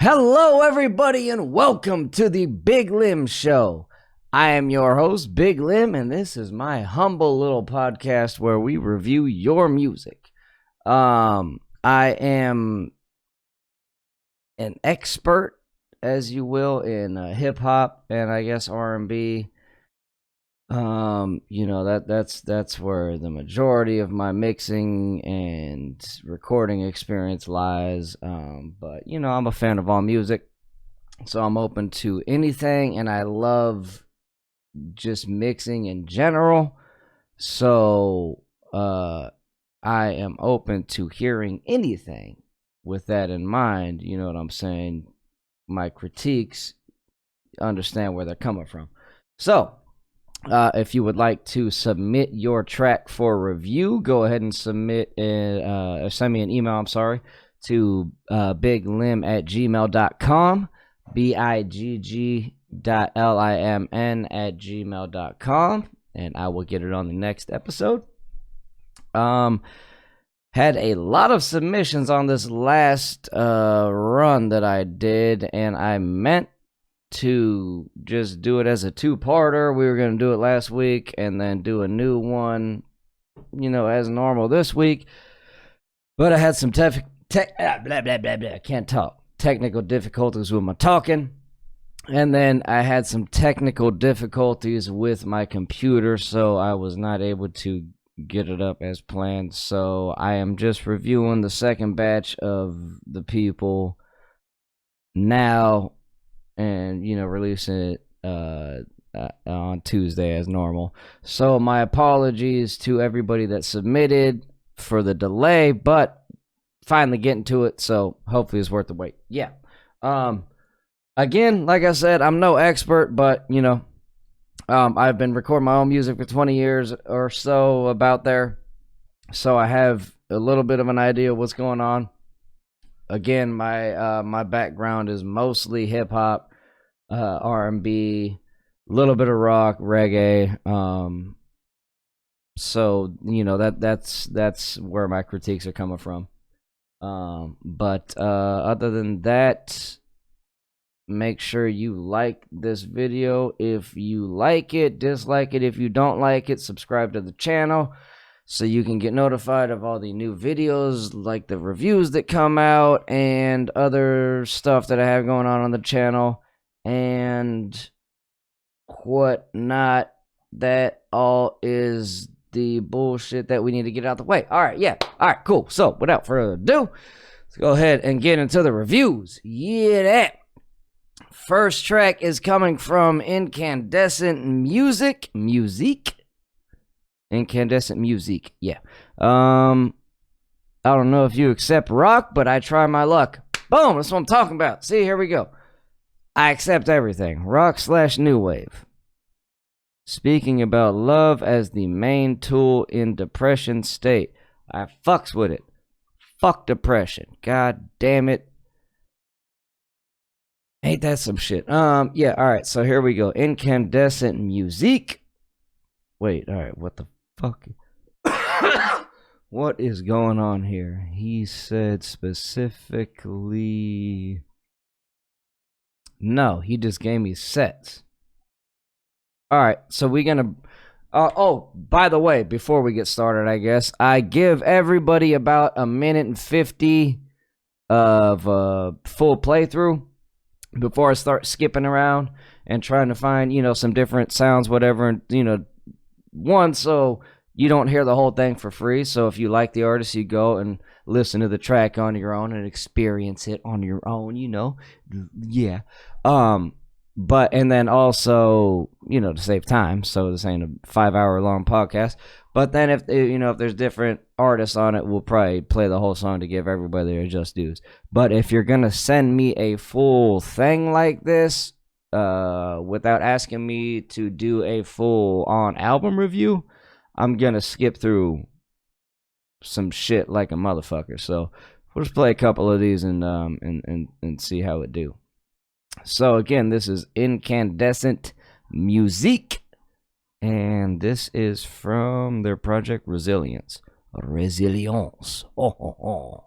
Hello, everybody, and welcome to the Bigg.Limn Show. I am your host, Bigg.Limn, and this is my humble little podcast where we review your music. I am an expert, as you will, in hip-hop and I guess R&B. That's where the majority of my mixing and recording experience lies. But I'm a fan of all music, so I'm open to anything, and I love just mixing in general. So I am open to hearing anything with that in mind. You know what I'm saying? My critiques, understand where they're coming from. So if you would like to submit your track for review, go ahead and send me an email, to biglimn@gmail.com, bigg.limn@gmail.com, and I will get it on the next episode. Had a lot of submissions on this last run that I did, and I meant to just do it as a two-parter. We were going to do it last week and then do a new one, as normal this week. But I had some technical difficulties with my talking. And then I had some technical difficulties with my computer, so I was not able to get it up as planned. So I am just reviewing the second batch of the people now, and releasing it on Tuesday as normal. So my apologies to everybody that submitted for the delay, but finally getting to it, so hopefully it's worth the wait. Yeah. Again, like I said, I'm no expert, but I've been recording my own music for 20 years or so, about there, so I have a little bit of an idea of what's going on. Again, my background is mostly hip hop, R&B, a little bit of rock, reggae. So that's where my critiques are coming from. But other than that, make sure you like this video if you like it, dislike it if you don't like it, subscribe to the channel so you can get notified of all the new videos, like the reviews that come out and other stuff that I have going on the channel and whatnot. That all is the bullshit that we need to get out the way. All right, cool. So without further ado, let's go ahead and get into the reviews. Yeah, that. First track is coming from Incandescent Musique. Incandescent Musique, yeah. I don't know if you accept rock, but I try my luck. Boom, that's what I'm talking about. See, here we go. I accept everything. Rock/new wave. Speaking about love as the main tool in depression state. I fucks with it. Fuck depression. God damn it. Ain't that some shit? Yeah, alright, so here we go. Incandescent Musique. Wait, alright, what the fuck? What is going on here? He said specifically... No, he just gave me sets. Alright, so we're gonna... oh, by the way, before we get started, I guess, I give everybody about 1:50 of full playthrough before I start skipping around and trying to find, some different sounds, whatever, and, one, so you don't hear the whole thing for free. So if you like the artist, you go and listen to the track on your own and experience it on your own, yeah. But, and then also, to save time, so this ain't a 5-hour long podcast. But then if there's different artists on it, we'll probably play the whole song to give everybody their just dues. But if you're gonna send me a full thing like this, without asking me to do a full on album review, I'm gonna skip through some shit like a motherfucker. So we'll just play a couple of these and see how it do. So again, this is Incandescent Musique, and this is from their project Resilience. Oh, oh, oh.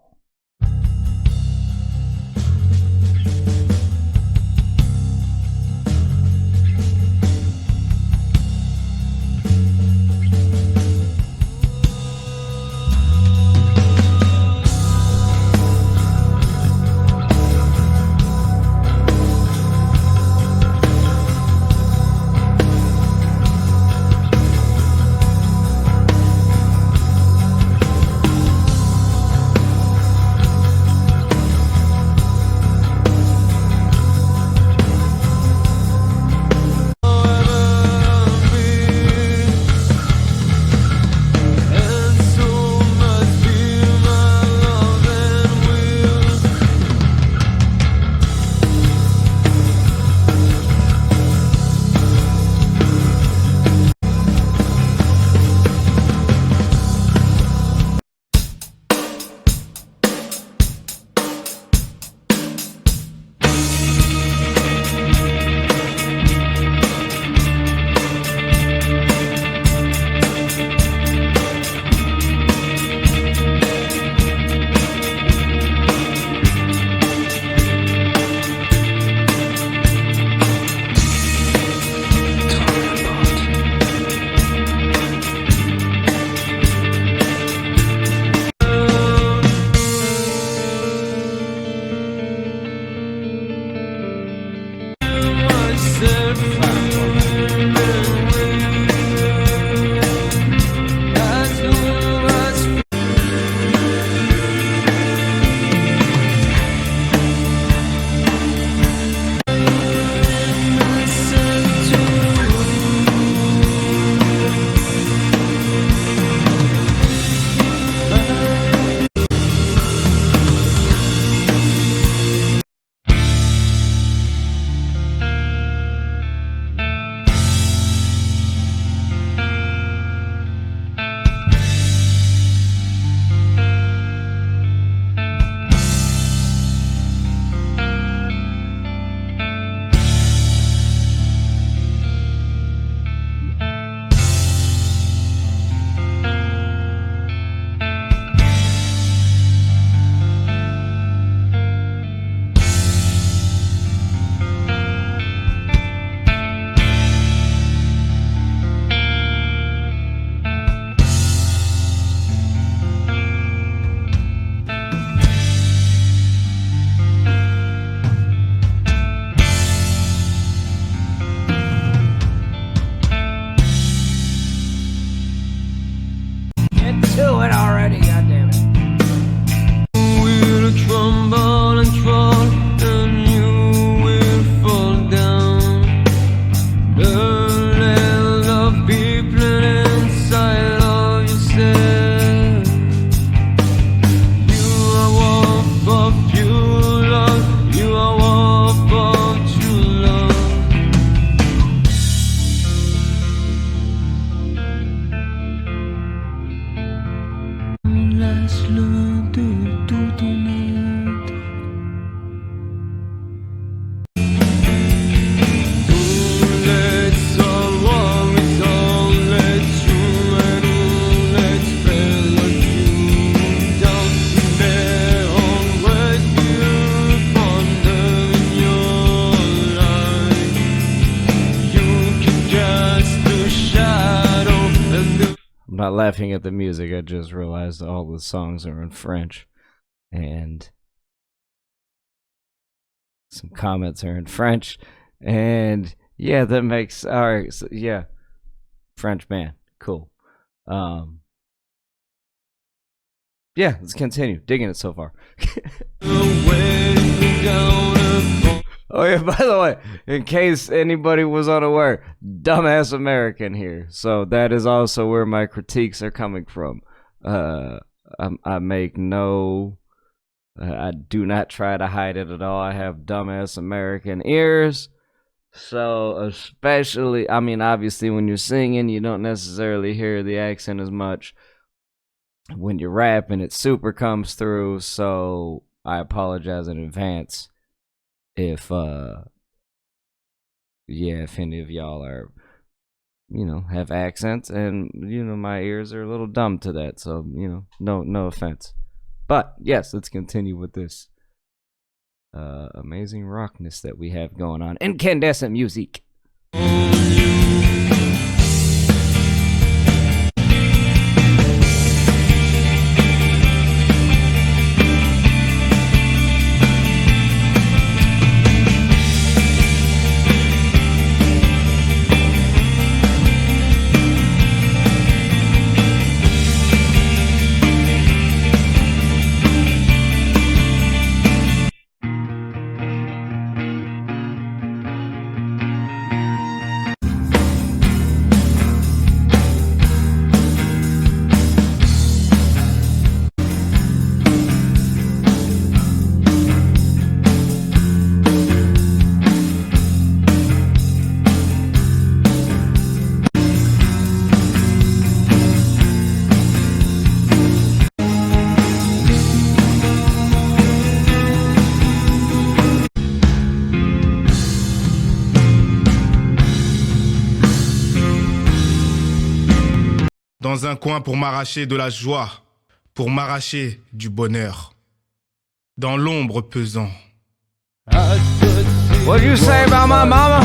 not laughing at the music. I just realized all the songs are in French, and some comments are in French, and yeah, that makes all right. So, yeah, French man, cool. Yeah, let's continue. Digging it so far. Oh yeah, by the way, in case anybody was unaware, dumbass American here. So that is also where my critiques are coming from. I make no, I do not try to hide it at all. I have dumbass American ears. So especially, I mean, obviously when you're singing, you don't necessarily hear the accent as much. When you're rapping, it super comes through. So I apologize in advance if if any of y'all are, have accents, and my ears are a little dumb to that, so no offense. But yes, let's continue with this amazing rockness that we have going on. Incandescent Musique. Dans un coin pour m'arracher de la joie, pour m'arracher du bonheur. Dans l'ombre pesant. What do you say about my mama?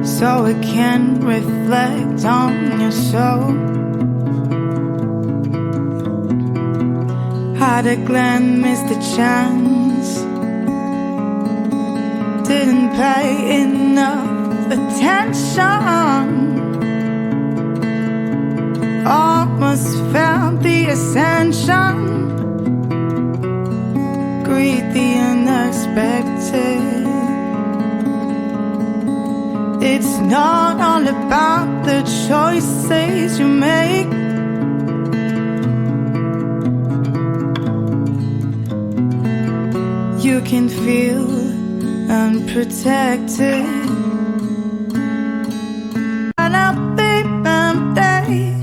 So it can reflect on your soul. Had a Glenn missed a chance, didn't pay enough attention, almost found the ascension, greet the unexpected. It's not all about the choices you make. You can feel unprotected. And I'll be empty.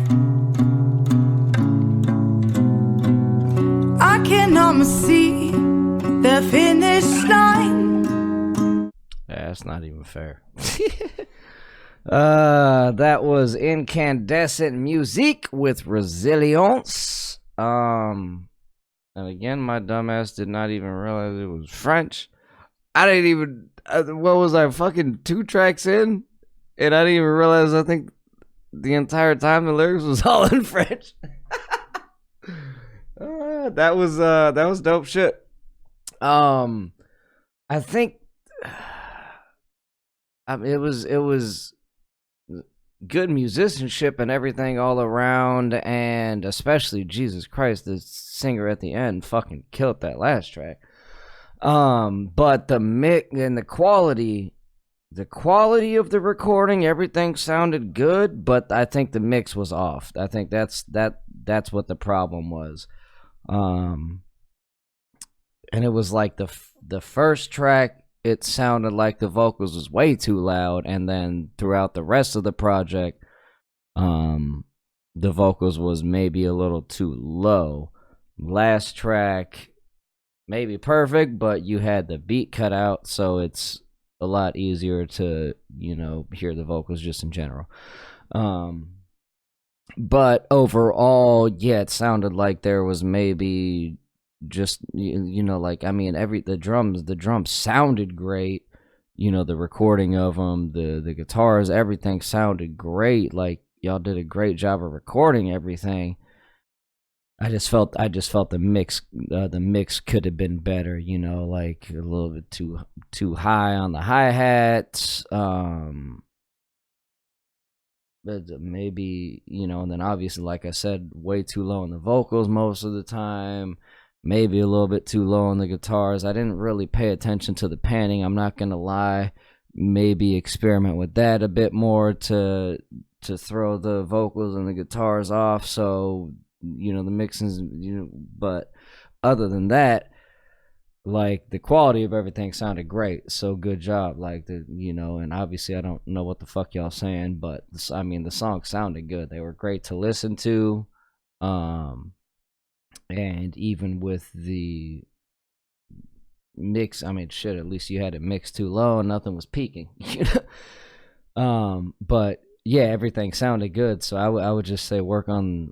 I can almost see the finish line. That's not even fair. That was Incandescent Musique with Resilience. And again, my dumbass did not even realize it was French. I didn't even, what was I, fucking 2 tracks in? And I didn't even realize, I think the entire time the lyrics was all in French. That was dope shit. I think, I mean, it was good musicianship and everything all around, and especially Jesus Christ, the singer at the end fucking killed that last track. But the mix and the quality of the recording, everything sounded good, but I think the mix was off. I think that's what the problem was. And it was like the first track, it sounded like the vocals was way too loud, and then throughout the rest of the project, the vocals was maybe a little too low. Last track, maybe perfect, but you had the beat cut out, so it's a lot easier to, hear the vocals just in general. But overall, yeah, it sounded like there was maybe just, the drums sounded great. The recording of them, the guitars, everything sounded great. Like, y'all did a great job of recording everything. I just felt the mix could have been better, like a little bit too high on the hi-hats, but maybe, and then obviously, like I said, way too low on the vocals most of the time, maybe a little bit too low on the guitars. I didn't really pay attention to the panning, I'm not gonna lie. Maybe experiment with that a bit more to throw the vocals and the guitars off, so the mixings, but other than that, like, the quality of everything sounded great, so good job. Like, and obviously I don't know what the fuck y'all saying, but the songs sounded good. They were great to listen to, and even with the mix, at least you had it mixed too low and nothing was peaking, but yeah, everything sounded good, so I would just say work on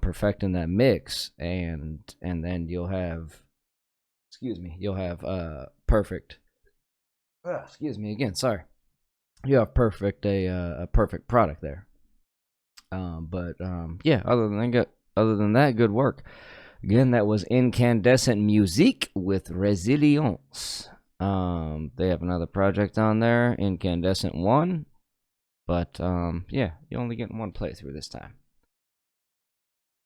perfecting that mix, and then you'll have perfect. Excuse me again, sorry. You have a perfect product there. Yeah. Other than that, good work. Again, that was Incandescent Musique with Resilience. They have another project on there, Incandescent 1. But, yeah, you're only getting one playthrough this time.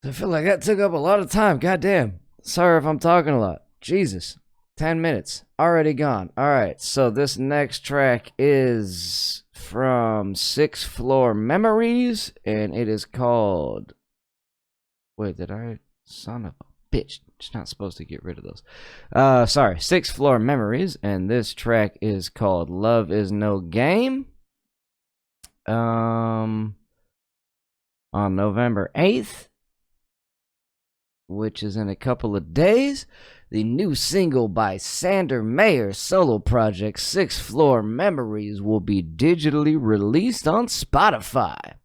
I feel like that took up a lot of time. Goddamn. Sorry if I'm talking a lot. Jesus. 10 minutes. Already gone. Alright, so this next track is from 6th Floor Memories, and it is called... Wait, son of a bitch. Just not supposed to get rid of those. Sorry. 6th Floor Memories, and this track is called Love Is No Game. On November 8th, which is in a couple of days, the new single by Sander Mayer's solo project 6th Floor Memories will be digitally released on Spotify.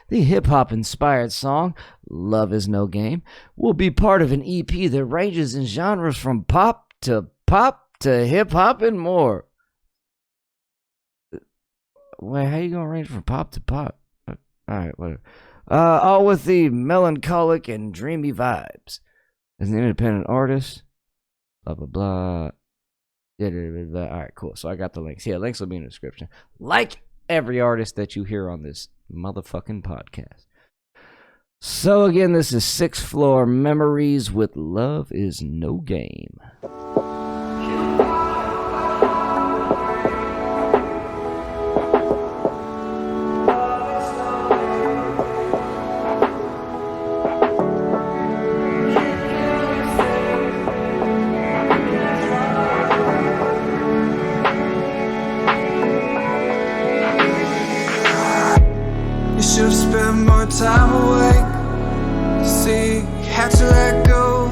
The hip-hop inspired song, Love Is No Game, will be part of an EP that ranges in genres from pop to hip-hop and more. Wait, how you gonna range from pop to pop? Alright, whatever. All with the melancholic and dreamy vibes. As an independent artist, blah, blah, blah. Alright, cool. So I got the links. Yeah, links will be in the description. Like every artist that you hear on this motherfucking podcast. So again, this is 6th Floor Memories with Love Is No Game. Time awake, see, had to let go.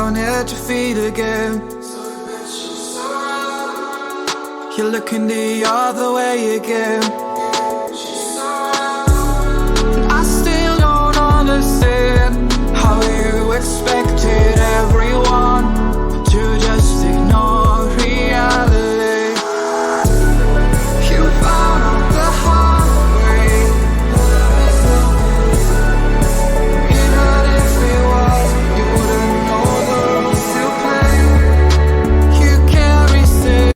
down at your feet again. You're looking the other way again. I still don't understand how you expected everyone to just ignore reality. You found out the hard way. Even if it was, you wouldn't know the rules to play. You can't resist,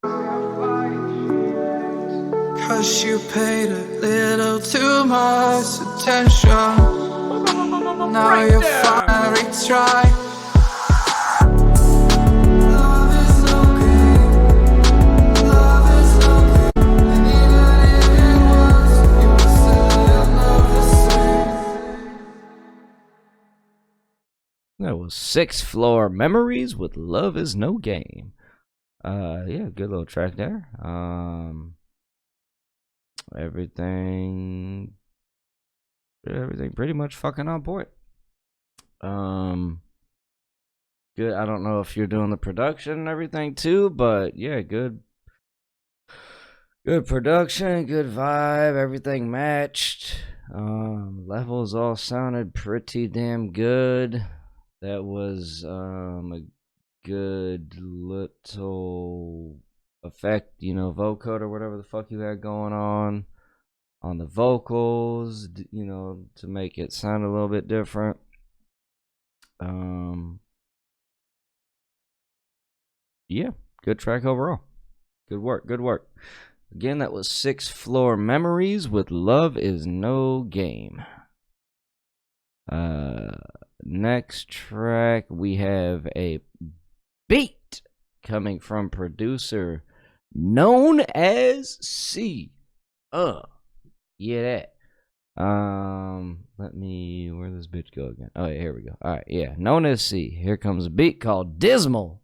'cause you paid a little too much attention. Now you finally try. Love is okay. Love is okay. And even if it was, you would still love the same. That was Sixth Floor Memories with Love Is No Game. Yeah, good little track there. Everything pretty much fucking on point. Good. I don't know if you're doing the production and everything too, but yeah, good production, good vibe, everything matched. Levels all sounded pretty damn good. That was a good little effect, you know, vocoder or whatever the fuck you had going on the vocals, you know, to make it sound a little bit different. Yeah, good track overall. Good work. Again, that was Sixth Floor Memories with Love Is No Game. Next track, we have a beat coming from producer known as C. Yeah, that. Let me, where does this bitch go again? Oh, yeah, here we go. All right, yeah, known as C. Here comes a beat called Dismal.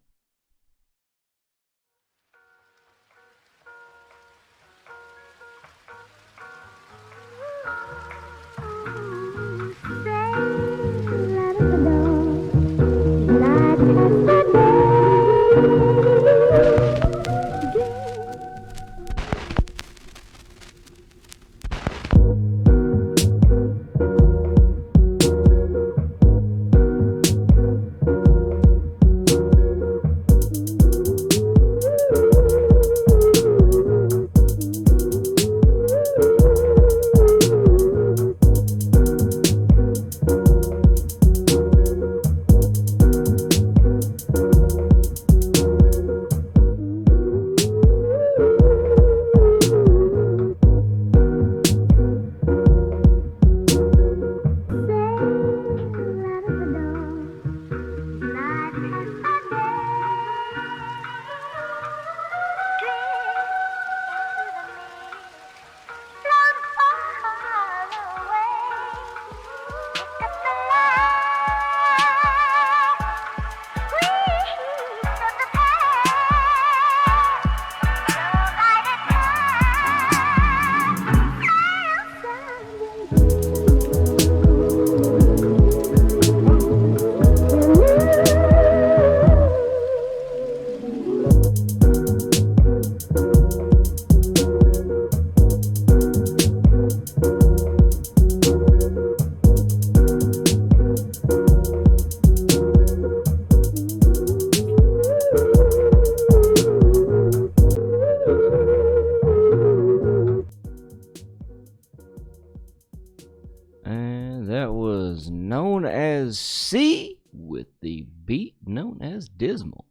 Known as C with the beat known as Dismal.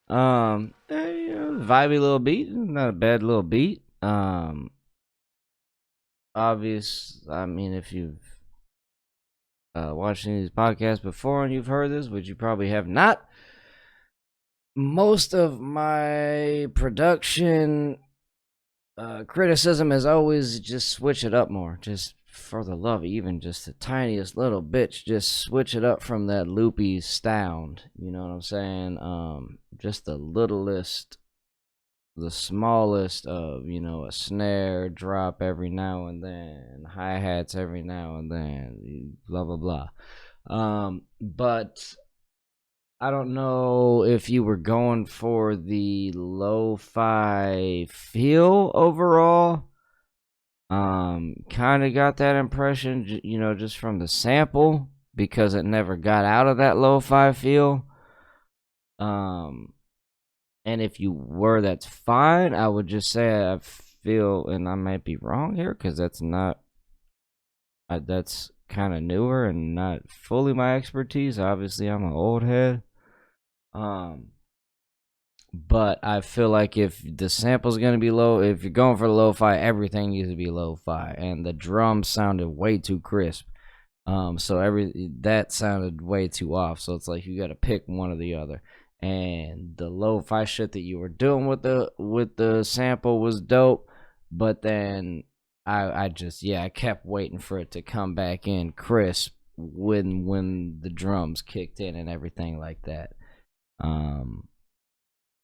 Vibey little beat, not a bad little beat. Obvious. I mean, if you've watched any of these podcasts before and you've heard this, which you probably have not, most of my production criticism is always just switch it up more. Just for the love of even just the tiniest little bitch, just switch it up from that loopy sound. You know what I'm saying? Just the littlest, the smallest of, you know, a snare drop every now and then, hi-hats every now and then, blah blah blah. But I don't know if you were going for the lo-fi feel overall. Kind of got that impression, just from the sample, because it never got out of that lo-fi feel. And if you were, that's fine. I would just say I feel, and I might be wrong here, because that's not, that's kind of newer and not fully my expertise. Obviously, I'm an old head. But I feel like if the sample's gonna be low, if you're going for the lo-fi, everything needs to be lo-fi, and the drums sounded way too crisp. So that sounded way too off. So it's like you got to pick one or the other. And the lo-fi shit that you were doing with the sample was dope, but then I kept waiting for it to come back in crisp when the drums kicked in and everything like that.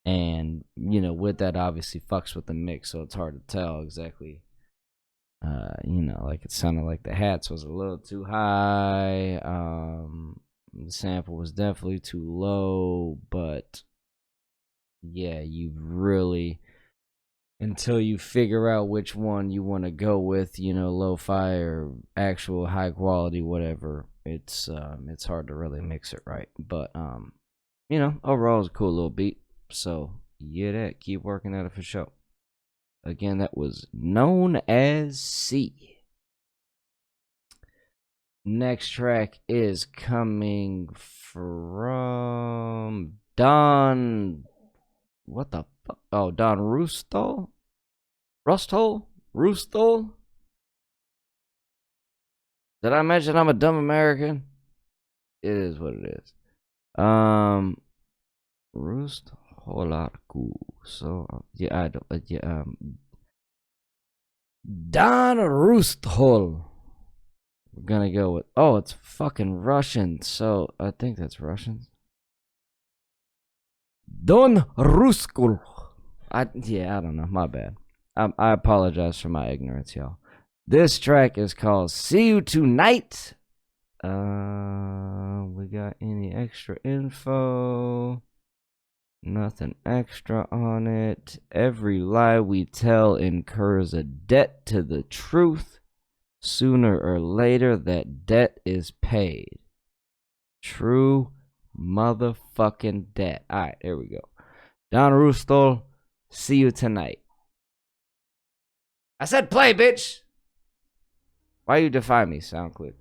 And with that, obviously fucks with the mix, so it's hard to tell exactly. Like it sounded like the hats was a little too high. The sample was definitely too low, but yeah, you really, until you figure out which one you want to go with, lo-fi or actual high quality, whatever, it's hard to really mix it right. But overall it's a cool little beat. So keep working at it for sure. Again, that was Known as C. Next track is coming from Don. What the fuck? Oh, Don Rusthol? Rusthol? Did I mention I'm a dumb American? It is what it is. Rusthol. So Don Rusthol. We're gonna go with, it's fucking Russian, so I think that's Russian. Don Rusthol. I don't know, my bad. I apologize for my ignorance, y'all. This track is called See You Tonight. We got any extra info? Nothing extra on it. Every lie we tell incurs a debt to the truth. Sooner or later, that debt is paid. True motherfucking debt. Alright, there we go. Don Rusthol, See You Tonight. I said play, bitch! Why you defy me, SoundCloud?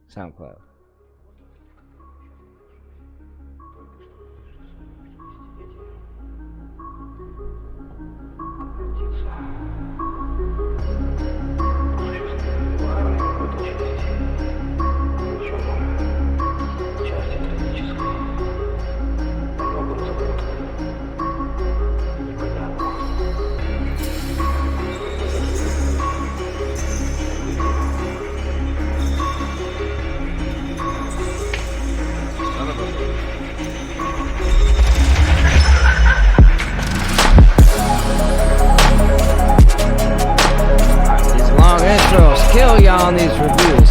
Kill y'all on these reviews.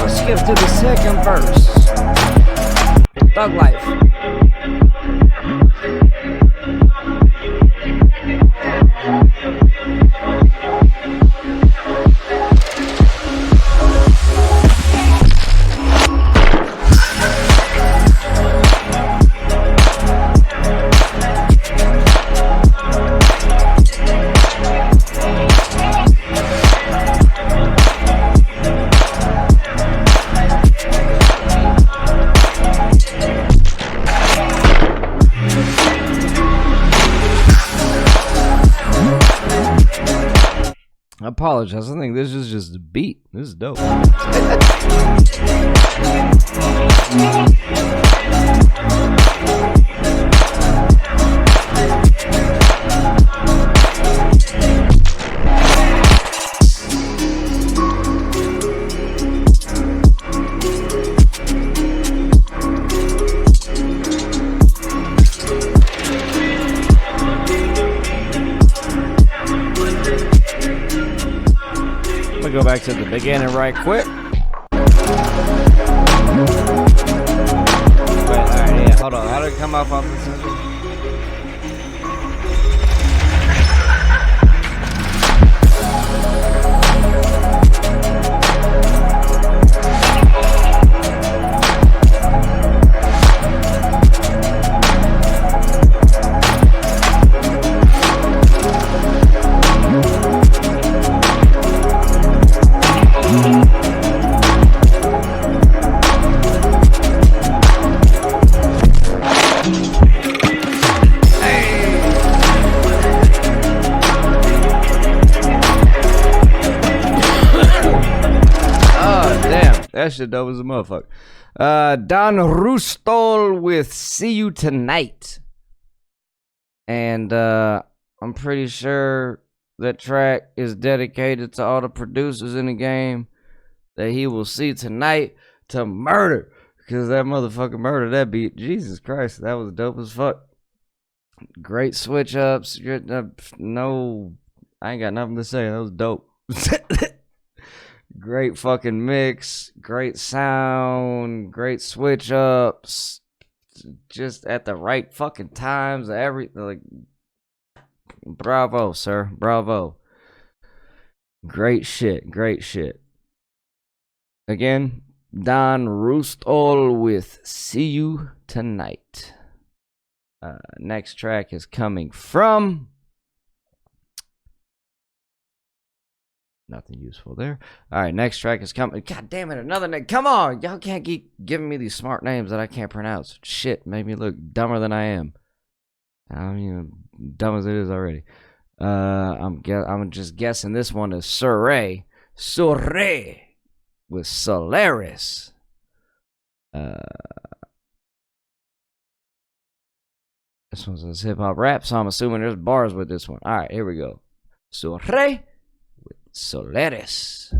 Let's skip to the second verse. Thug Life. I apologize. I think this is just a beat. This is dope. Go back to the beginning right quick. Hold on, how did it come off the sensor? That shit dope as a motherfucker. Don Rusthol with See You Tonight. And I'm pretty sure that track is dedicated to all the producers in the game that he will see tonight to murder. Because that motherfucker murdered that beat. Jesus Christ, that was dope as fuck. Great switch ups. No, I ain't got nothing to say. That was dope. Great fucking mix, great sound, great switch ups, just at the right fucking times. Like, bravo, sir, bravo. Great shit, great shit. Again, Don Rusthol with See You Tonight. Next track is coming from. Nothing useful there. All right, next track is coming. God damn it, another name. Come on, y'all can't keep giving me these smart names that I can't pronounce. Shit, made me look dumber than I am. I'm even dumb as it is already. I'm just guessing this one is Sürrae with Solaris. This one's a hip hop rap, so I'm assuming there's bars with this one. All right, here we go. Sürrae. Solaris.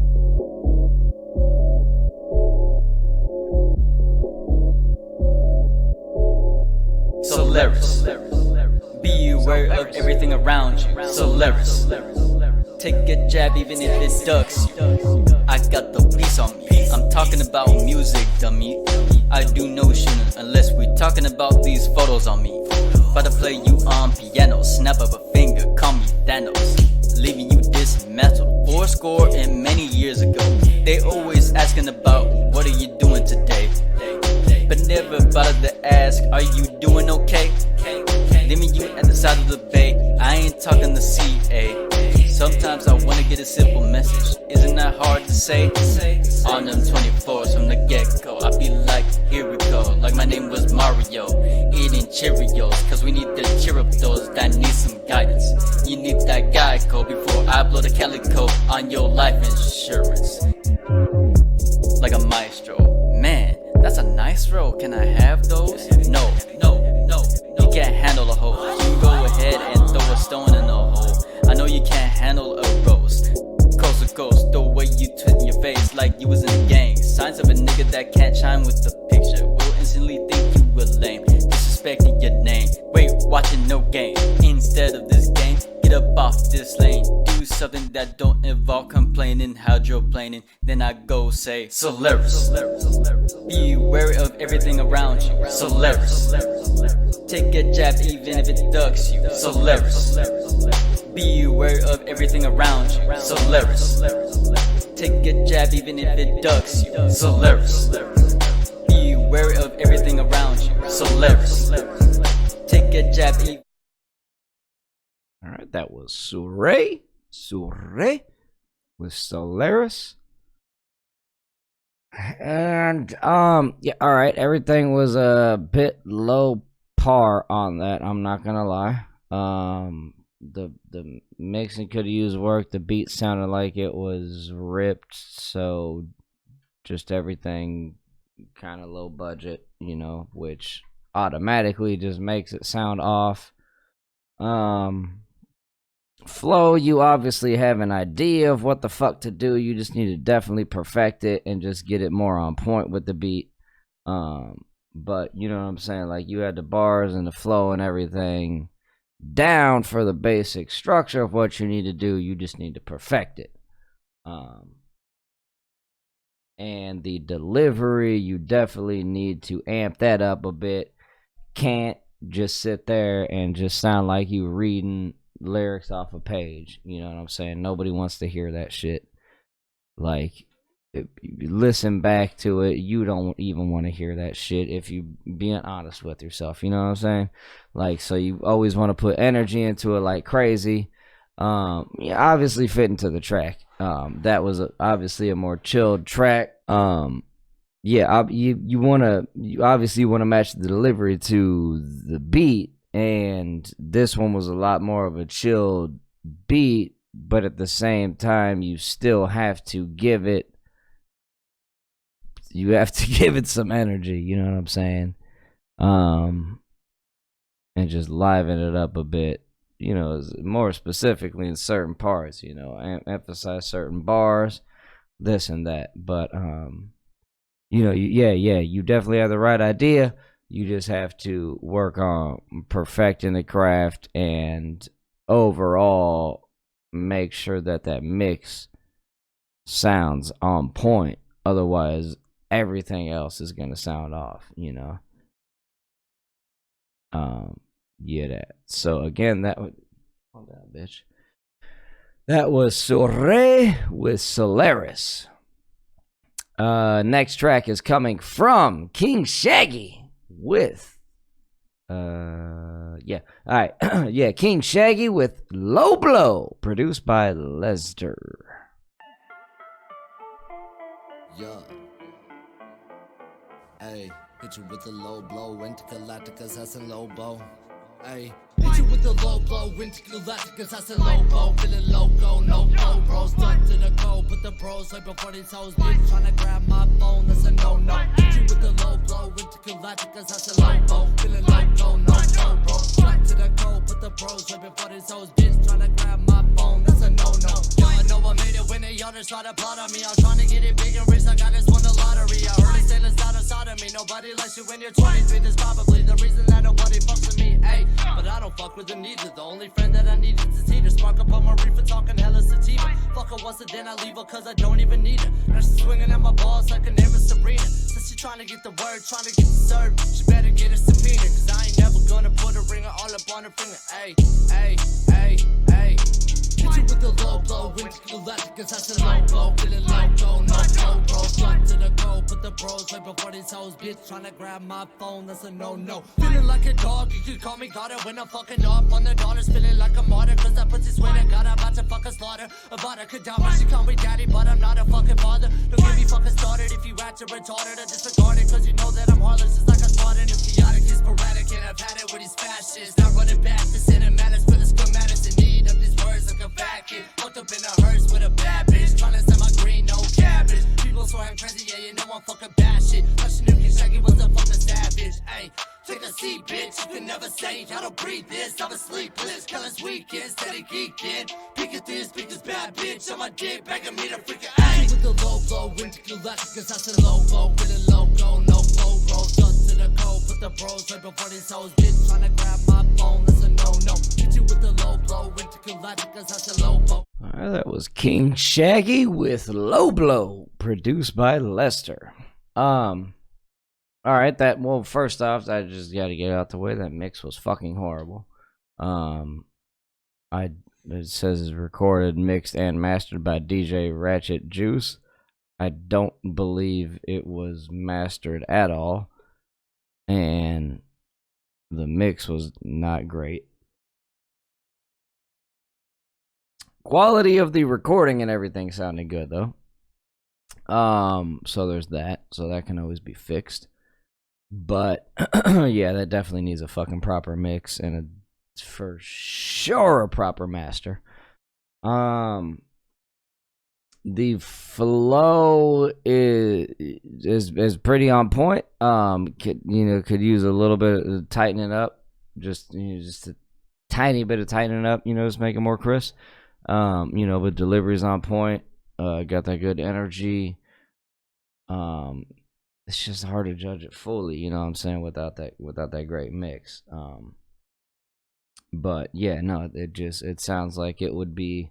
Solaris. Be aware of everything around you. Solaris. Take a jab even if it ducks you. I got the piece on me. I'm talking about music, dummy. I do no shooting unless we talking about these photos on me. About to play you on piano. Snap of a finger, call me Thanos. Leaving you dismantled 40 and many years ago. They always asking about what are you doing today, but never bothered to ask, are you doing okay? Leaving you at the side of the bay. I ain't talking to CA. Sometimes I wanna get a simple message. Isn't that hard to say? On them 24s from the get-go, I be like, here we go. Like my name was Mario, eating Cheerios. Cause we need to cheer up those that need some guidance. You need that guide code before I blow the calico on your life insurance. Like a maestro. Man, that's a nice roll. Can I have those? No. You can't handle a hoe. You go ahead and throw a stone in a hole. I know you can't handle a roast. Coast to coast, the way you twist your face like you was in a gang. Signs of a nigga that can't chime with the picture will instantly think you were lame. Disrespecting your name. Wait, watching no game. Instead of this game, get up off this lane. Do something that don't involve complaining, hydroplaning. Then I go say Solaris. Be wary of everything around you. Solaris. Take a jab even if it ducks you. Solaris. Be aware of everything around you. Solaris. Take a jab even if it ducks you. Solaris. Be aware of everything around you. Solaris. Take a jab even. All right, that was Sürrae with Solaris. And yeah, all right, everything was a bit low par on that, I'm not gonna lie. The mixing could have used work. The beat sounded like it was ripped, so just everything kind of low budget, you know, which automatically just makes it sound off. Flow, you obviously have an idea of what the fuck to do. You just need to definitely perfect it and just get it more on point with the beat. But you know what I'm saying? Like, you had the bars and the flow and everything down for the basic structure of what you need to do. You just need to perfect it. And the delivery, you definitely need to amp that up a bit. can't just sit there and just sound like you reading lyrics off a page. You know what I'm saying? Nobody wants to hear that shit. Like, if you listen back to it, you don't even want to hear that shit if you being honest with yourself. You know what I'm saying? Like, so you always want to put energy into it like crazy. Yeah, obviously fit into the track. That was obviously a more chilled track. Yeah, you obviously want to match the delivery to the beat, and this one was a lot more of a chilled beat, but at the same time, you still have to give it. You have to give it some energy. You know what I'm saying? And just liven it up a bit. You know, more specifically in certain parts. You know, emphasize certain bars, this and that. But you know, you definitely have the right idea. You just have to work on perfecting the craft and overall make sure that that mix sounds on point. Otherwise, everything else is gonna sound off. You know. Yeah, that. So again, that was. Calm down, bitch. That was Sürrae with Solaris. Next track is coming from King Shaggy with yeah. Alright. Yeah, King Shaggy with Low Blow, produced by Lester. Yeah. Hey, hit you with the low blow, Intergalacticas, that's a low bow. Hey, hit you with the low blow, Intergalacticas, that's a low bow. Feeling loco, no go, bro. Stuck to the goal, put the bros right before these hoes. Bitch tryna grab my phone, that's a no-no. Hit you with the low blow, Intergalacticas, that's a low bow. Feeling loco, no go, bro. Stuck to the goal, put the bros right before these hoes. Bitch tryna grab my phone, that's a no-no. Y'all know I made it when they y'all just try to plot on me. I'm trying to get it big and rich, I got this won the lottery. I heard they say let's out of sodomy. Nobody likes you when you're 23, that's probably the reason that nobody fucks with me, ayy. But I don't fuck with them neither. The only friend that I need is the teeter. Spark up on my reefer, talking hella sativa. Fuck her once and then I leave her cause I don't even need her. Now she's swinging at my balls like her name is Sabrina. Since she trying to get the word, trying to get the serve, she better get a subpoena. Cause I ain't never gonna put a ringer all up on her finger. Ayy, ayy, ayy, ayy. Hit you with the low blow, Intergalacticas, that's a low blow. Feeling loco, no go, bro. Stuck to the goal, put the bros right before these hoes. Bitch tryna grab my phone, that's a no-no. Feeling like a dog, you can call me God when I'm fucking off on the daughters. Feeling like a martyr, cause I put this winner. God, I'm about to fuck a slaughter. About a Kadama, she call me daddy, but I'm not a fucking father. Don't get me fucking started if you act retarded. I disregard it, cause you know that I'm heartless, just like a Spartan. If chaotic is sporadic, and I've had it with these fascists. Not running back, the cinematics for the schematics in need of these words like a fat kid. Fucked up in a hearse with a bad bitch, tryna sell my green, no cabbage. People swear I'm crazy, yeah, you know I'm fucking bad shit. Russian Nuke and Shaggy was a fucking savage, ayy. Take a seat, bitch, you can never say I don't breathe this, I'm asleep, please. Killers weekend, steady geeking. Peek at this bad bitch on my dick, begging me to freaking ayy. With the low blow, Intergalacticas, that's a low blow. Feeling loco, no flow, bro. Stuck to the goal, put the bros right before these hoes. Bitch tryna grab my phone, that's a no-no. Hit you with the low blow, Intergalacticas, that's a low blow. Alright, that was King Shaggy with Low Blow, produced by Lester. Alright, well, first off, I just gotta get out the way. That mix was fucking horrible. It says it's recorded, mixed, and mastered by DJ Ratchet Juice. I don't believe it was mastered at all. And the mix was not great. Quality of the recording and everything sounded good, though. So there's that. So that can always be fixed. But yeah, that definitely needs a fucking proper mix and for sure a proper master. The flow is pretty on point. Could use a little bit of tightening up, just a tiny bit of tightening up. Just make it more crisp. But delivery's on point. Got that good energy. It's just hard to judge it fully, you know what I'm saying, without that great mix. But yeah, no, it sounds like it would be,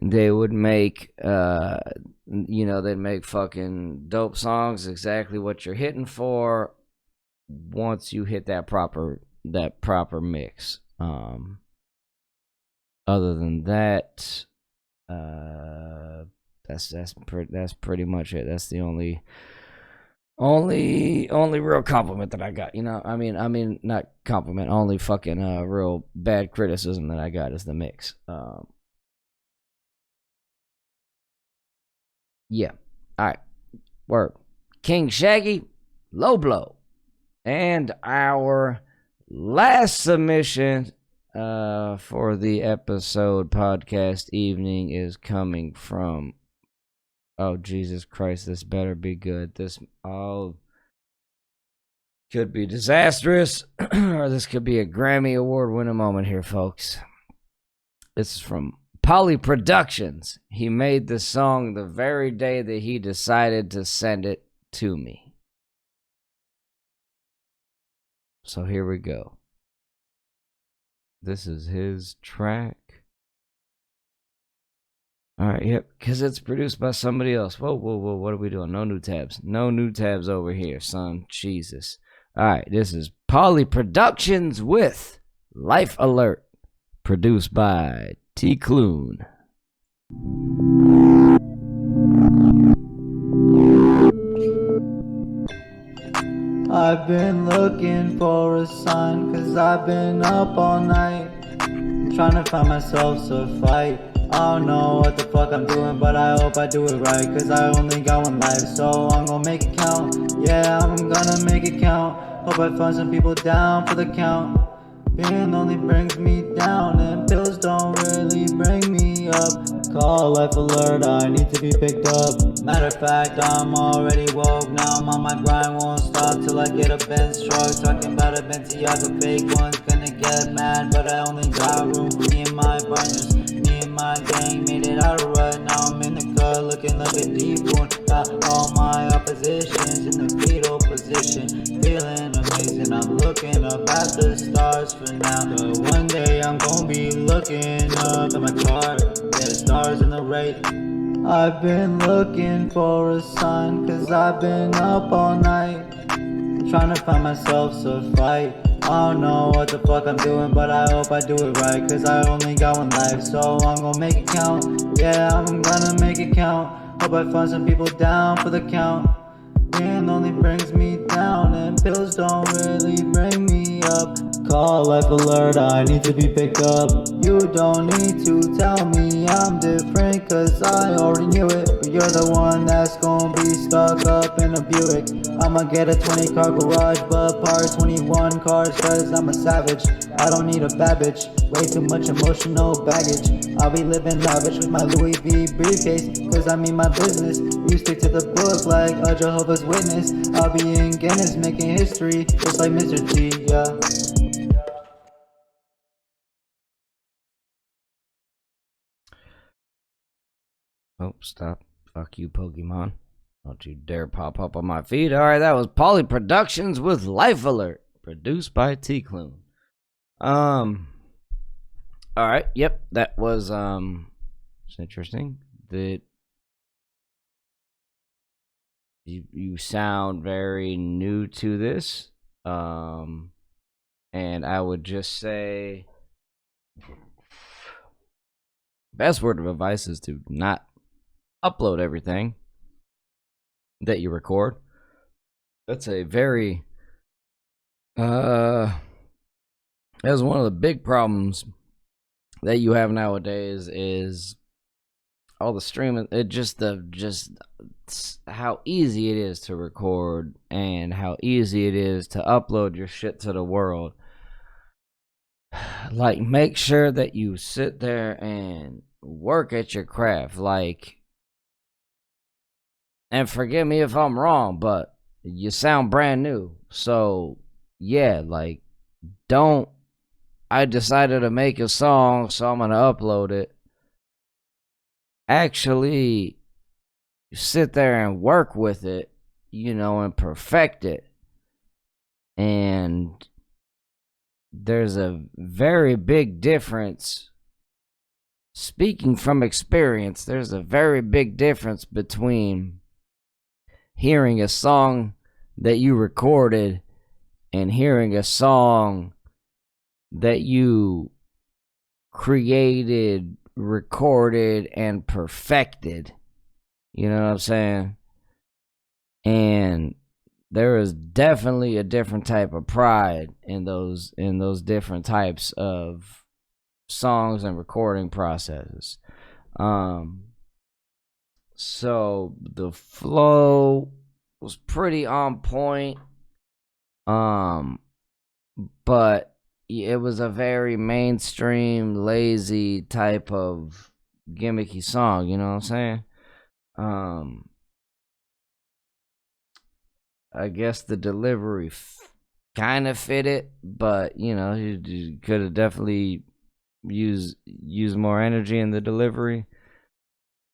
they would make they'd make fucking dope songs, exactly what you're hitting for, once you hit that proper mix. Other than that, that's pretty much it. That's the only real compliment that I got. You know, I mean not compliment, only fucking real bad criticism that I got is the mix. Yeah. All right. Word. King Shaggy, low blow. And our last submission for the episode podcast evening is coming from, oh Jesus Christ, this better be good. This could be disastrous, or this could be a Grammy Award winning moment here, folks. This is from Paulie Productions. He made the song the very day that he decided to send it to me. So here we go. This is his track. Alright, yep, because it's produced by somebody else. Whoa, what are we doing? No new tabs. No new tabs over here, son. Jesus. Alright, this is Paulie Productions with Life Alert. Produced by Bigg.Limn. I've been looking for a sign, cause I've been up all night, trying to find myself to fight. I don't know what the fuck I'm doing, but I hope I do it right, cause I only got one life, so I'm gonna make it count. Yeah, I'm gonna make it count. Hope I find some people down for the count. Being lonely brings me down, and pills don't really bring me up. Call Life Alert, I need to be picked up. Matter of fact, I'm already woke. Now I'm on my grind, won't stop till I get a Benz truck. Talking about a Balenciaga, fake one's gonna get mad, but I only got room for me and my partners. Me and my gang made it out of rut. Now I'm in the cut, looking like a deep wound. Got all my oppositions in the fetal position, feeling amazing. I'm looking up at the stars for now, but one day I'm gonna be looking up at my car. Yeah, the stars in the right. I've been looking for a sign, cause I've been up all night, trying to find myself to fight. I don't know what the fuck I'm doing, but I hope I do it right, cause I only got one life, so I'm gonna make it count. Yeah, I'm gonna make it count. Hope I find some people down for the count. Being lonely brings me down, and pills don't really bring me up. Call Life Alert, I need to be picked up. You don't need to tell me I'm different, cause I already knew it. But you're the one that's gonna be stuck up in a Buick. I'ma get a 20 car garage, but park 21 cars, cause I'm a savage. I don't need a bad bitch, way too much emotional baggage. I'll be living lavish with my Louis V briefcase, cause I mean my business. You stick to the book like a Jehovah's Witness. I'll be in Guinness making history, just like Mr. G, yeah. Oh, stop. Fuck you, Pokemon. Don't you dare pop up on my feed. Alright, that was Paulie Productions with Life Alert. Produced by Bigg.Limn. Alright, yep, that was it's interesting. That you sound very new to this. And I would just say best word of advice is to not upload everything that you record. That's a very that's one of the big problems that you have nowadays is all the streaming. It just how easy it is to record and how easy it is to upload your shit to the world. Like, make sure that you sit there and work at your craft. Like, and forgive me if I'm wrong, but you sound brand new. So, yeah, like, I decided to make a song, so I'm going to upload it. Actually, sit there and work with it, you know, and perfect it. And there's a very big difference. Speaking from experience, there's a very big difference between hearing a song that you recorded and hearing a song that you created, recorded, and perfected. You know what I'm saying? And there is definitely a different type of pride in those different types of songs and recording processes. So the flow was pretty on point. But it was a very mainstream, lazy type of gimmicky song, you know what I'm saying? I guess the delivery kind of fit it, but you know, you could have definitely used more energy in the delivery.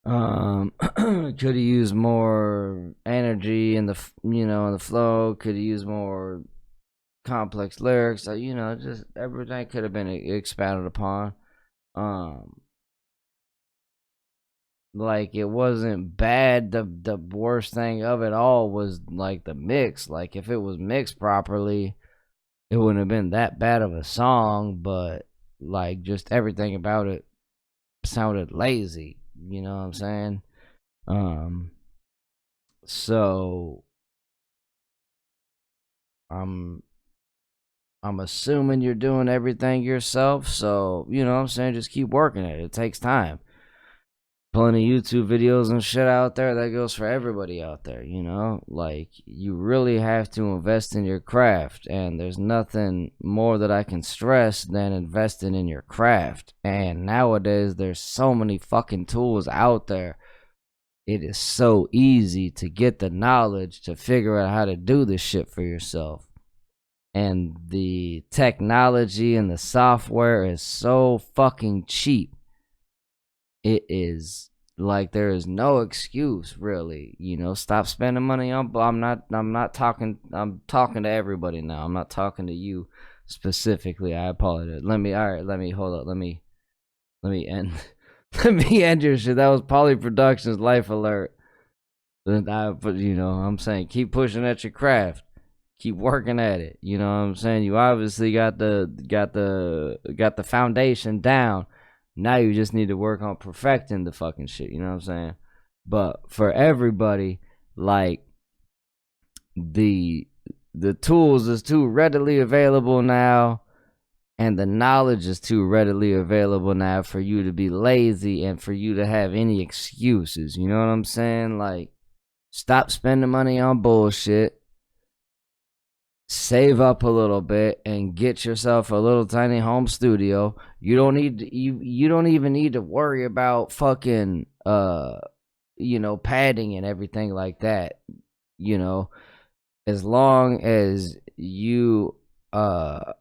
Could have used more energy in the in the flow. Could have used more complex lyrics. You know, just everything could have been expounded upon. Like, it wasn't bad. The worst thing of it all was like the mix. Like, if it was mixed properly, it wouldn't have been that bad of a song, but like just everything about it sounded lazy. You know what I'm saying? So I'm assuming you're doing everything yourself, so you know what I'm saying, just keep working it. It takes time. Plenty of YouTube videos and shit out there. That goes for everybody out there, you know? Like, you really have to invest in your craft, and there's nothing more that I can stress than investing in your craft. And nowadays, there's so many fucking tools out there. It is so easy to get the knowledge to figure out how to do this shit for yourself. And the technology and the software is so fucking cheap. It is like there is no excuse, really. You know, stop spending money on. I'm talking to everybody now. I'm not talking to you specifically. I apologize. Let me end let me end your shit. That was Paulie Productions Life Alert. But you know, I'm saying, keep pushing at your craft. Keep working at it. You know what I'm saying? You obviously got the foundation down. Now you just need to work on perfecting the fucking shit, you know what I'm saying? But for everybody, like, the tools is too readily available now, and the knowledge is too readily available now for you to be lazy and for you to have any excuses, you know what I'm saying? Like, stop spending money on bullshit. Save up a little bit and get yourself a little tiny home studio. You don't need to, you don't even need to worry about fucking padding and everything like that. You know, as long as you are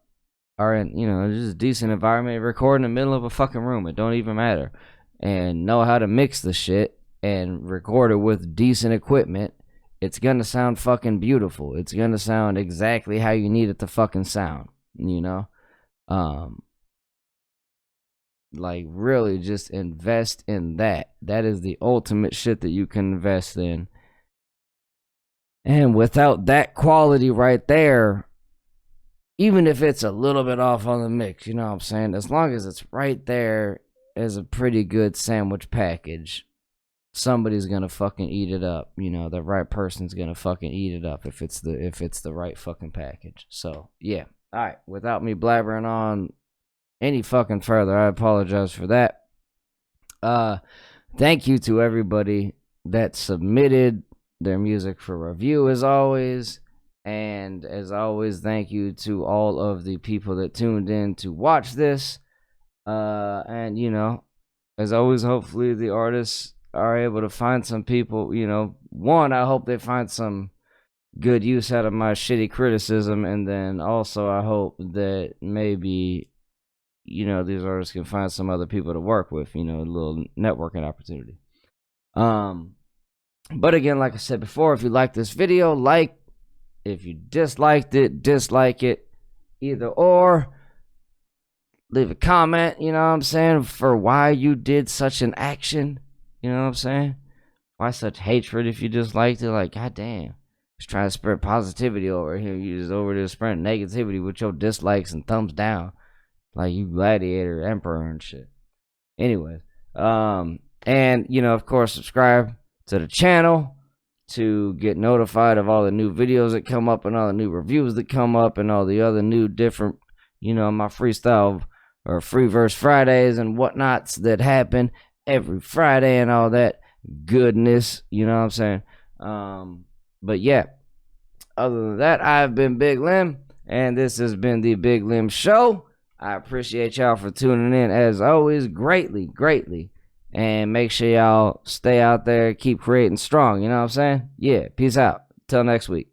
in, just a decent environment, record in the middle of a fucking room. It don't even matter. And know how to mix the shit and record it with decent equipment. It's gonna sound fucking beautiful. It's gonna sound exactly how you need it to fucking sound, you know? Like, really just invest in that. That is the ultimate shit that you can invest in. And without that quality right there, even if it's a little bit off on the mix, you know what I'm saying? As long as it's right there as a pretty good sandwich package, somebody's gonna fucking eat it up. You know, the right person's gonna fucking eat it up if it's the right fucking package. So yeah. Alright, without me blabbering on any fucking further, I apologize for that. Thank you to everybody that submitted their music for review, as always. And as always, thank you to all of the people that tuned in to watch this. And as always, hopefully the artists are able to find some people, one, I hope they find some good use out of my shitty criticism, and then also I hope that maybe, these artists can find some other people to work with, a little networking opportunity. But again, like I said before, if you like this video, like. If you disliked it, dislike it. Either or. Leave a comment, you know what I'm saying, for why you did such an action. You know what I'm saying? Why such hatred if you disliked it? Like, goddamn. Just trying to spread positivity over here. You just over there spreading negativity with your dislikes and thumbs down. Like you gladiator emperor and shit. Anyways, and you know, of course, subscribe to the channel to get notified of all the new videos that come up and all the new reviews that come up and all the other new different, you know, my freestyle or free verse Fridays and whatnots that happen every Friday and all that goodness, you know what I'm saying? But yeah, other than that, I've been Bigg.Limn, and this has been the Bigg.Limn Show. I appreciate y'all for tuning in as always, greatly. And make sure y'all stay out there, keep creating strong, you know what I'm saying? Yeah, peace out. Till next week.